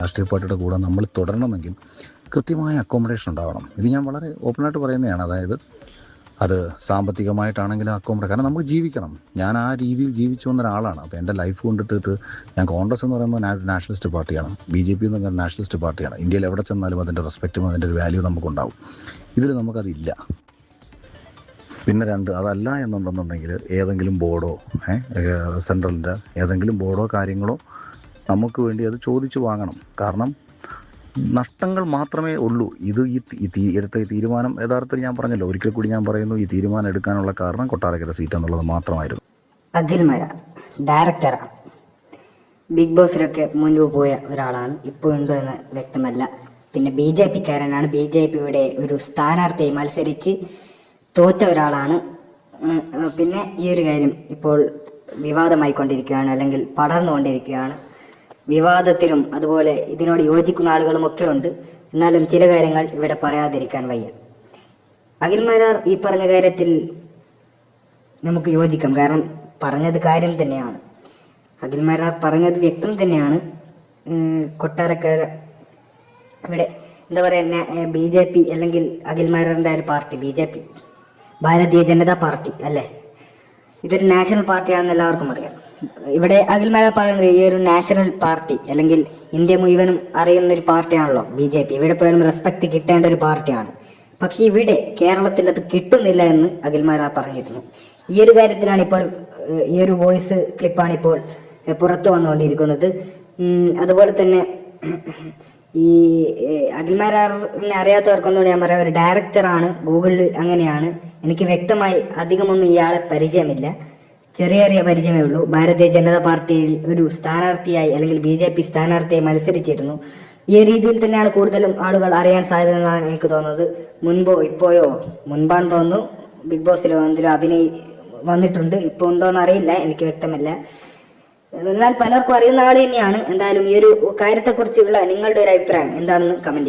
രാഷ്ട്രീയ പാർട്ടിയുടെ കൂടെ നമ്മൾ തുടരണമെങ്കിൽ കൃത്യമായ അക്കോമഡേഷൻ ഉണ്ടാവണം. ഇത് ഞാൻ വളരെ ഓപ്പണായിട്ട് പറയുന്നതാണ്. അതായത് അത് സാമ്പത്തികമായിട്ടാണെങ്കിലും അക്കോമഡേഷൻ, കാരണം നമുക്ക് ജീവിക്കണം. ഞാൻ ആ രീതിയിൽ ജീവിച്ചു വന്ന ഒരാളാണ്. അപ്പോൾ എൻ്റെ ലൈഫ് കൊണ്ടിട്ട് ഞാൻ കോൺഗ്രസ് എന്ന് പറയുമ്പോൾ നാഷണലിസ്റ്റ് പാർട്ടിയാണ്, BJP എന്ന് പറയുന്നത് നാഷണലിസ്റ്റ് പാർട്ടിയാണ്. ഇന്ത്യയിൽ എവിടെ ചെന്നാലും അതിൻ്റെ റെസ്പെക്റ്റും അതിൻ്റെ ഒരു വാല്യൂ നമുക്കുണ്ടാവും. ഇതിൽ നമുക്കതില്ല. പിന്നെ അതല്ല എന്നുണ്ടെന്നുണ്ടെങ്കിൽ ഏതെങ്കിലും ബോർഡോ സെൻട്രലിൻ്റെ ഏതെങ്കിലും ബോർഡോ കാര്യങ്ങളോ നമുക്ക് വേണ്ടി അത് ചോദിച്ചു വാങ്ങണം. കാരണം നഷ്ടങ്ങൾ മാത്രമേ ഉള്ളൂ. എടുത്ത തീരുമാനം യഥാർത്ഥത്തിൽ ഞാൻ പറഞ്ഞല്ലോ, ഒരിക്കൽ കൂടി ഞാൻ പറയുന്നു, ഈ തീരുമാനം എടുക്കാനുള്ള കാരണം കൊട്ടാരക്കര സീറ്റ് എന്നുള്ളത് മാത്രമായിരുന്നു. അഖിൽ മാരാർ ഡയറക്ടറാണ്, ബിഗ് ബോസിലൊക്കെ മുൻപ് പോയ ഒരാളാണ്, ഇപ്പോൾ ഉണ്ടോ എന്ന് വ്യക്തമല്ല. പിന്നെ BJP കാരനാണ്, BJPയുടെ ഒരു സ്ഥാനാർത്ഥിയെ മത്സരിച്ച് തോറ്റ ഒരാളാണ്. പിന്നെ ഈ ഒരു കാര്യം ഇപ്പോൾ വിവാദമായിക്കൊണ്ടിരിക്കുകയാണ്, അല്ലെങ്കിൽ പടർന്നുകൊണ്ടിരിക്കുകയാണ്. വിവാദത്തിലും അതുപോലെ ഇതിനോട് യോജിക്കുന്ന ആളുകളും ഒക്കെ ഉണ്ട്. എന്നാലും ചില കാര്യങ്ങൾ ഇവിടെ പറയാതിരിക്കാൻ വയ്യ. അഖിൽ മാരാർ ഈ പറഞ്ഞ കാര്യത്തിൽ നമുക്ക് യോജിക്കാം, കാരണം പറഞ്ഞത് കാര്യം തന്നെയാണ്. അഖിൽ മാരാർ പറഞ്ഞത് വ്യക്തം തന്നെയാണ്. കൊട്ടാരക്കര ഇവിടെ എന്താ പറയുക, BJP അല്ലെങ്കിൽ അഖിൽ മാരാറിൻ്റെ ഒരു party BJP, Bharatiya Janata party അല്ലേ, ഇതൊരു നാഷണൽ പാർട്ടിയാണെന്ന് എല്ലാവർക്കും അറിയാം. ഇവിടെ അഖിൽ മാരാർ പറയുന്നത് ഈ ഒരു നാഷണൽ പാർട്ടി അല്ലെങ്കിൽ ഇന്ത്യ മുഴുവനും അറിയുന്ന ഒരു പാർട്ടിയാണല്ലോ BJP. ഇവിടെ പോയാലും റെസ്പെക്ട് കിട്ടേണ്ട ഒരു പാർട്ടിയാണ്. പക്ഷേ ഇവിടെ കേരളത്തിൽ അത് കിട്ടുന്നില്ല എന്ന് അഖിൽ മാരാർ പറഞ്ഞിരുന്നു. ഈ ഒരു കാര്യത്തിലാണ് ഇപ്പോൾ ഈ ഒരു വോയിസ് ക്ലിപ്പാണ് ഇപ്പോൾ പുറത്തു വന്നുകൊണ്ടിരിക്കുന്നത്. അതുപോലെ തന്നെ ഈ അഖിൽ മാരാറിനെ അറിയാത്തവർക്കൊന്നുകൂടി ഞാൻ പറയാം, ഒരു ഡയറക്ടറാണ്, ഗൂഗിളിൽ അങ്ങനെയാണ്. എനിക്ക് വ്യക്തമായി അധികമൊന്നും ഇയാളെ പരിചയമില്ല, ചെറിയ പരിചയമേ ഉള്ളൂ. ഭാരതീയ ജനതാ പാർട്ടിയിൽ ഒരു സ്ഥാനാർത്ഥിയായി അല്ലെങ്കിൽ BJP സ്ഥാനാർത്ഥിയായി മത്സരിച്ചിരുന്നു. ഈ രീതിയിൽ തന്നെയാണ് കൂടുതലും ആളുകൾ അറിയാൻ സാധ്യത എന്നാണ് എനിക്ക് തോന്നുന്നത്. മുൻപോ ഇപ്പോഴോ, മുൻപാന്ന് തോന്നുന്നു, ബിഗ് ബോസിലോ എന്തെങ്കിലും വന്നിട്ടുണ്ട്. ഇപ്പോൾ ഉണ്ടോയെന്ന് അറിയില്ല, എനിക്ക് വ്യക്തമല്ല. എന്നാൽ പലർക്കും അറിയുന്ന ആൾ തന്നെയാണ്. എന്തായാലും ഈ ഒരു കാര്യത്തെക്കുറിച്ചുള്ള നിങ്ങളുടെ ഒരു അഭിപ്രായം എന്താണെന്ന് കമന്റ് ചെയ്യാം.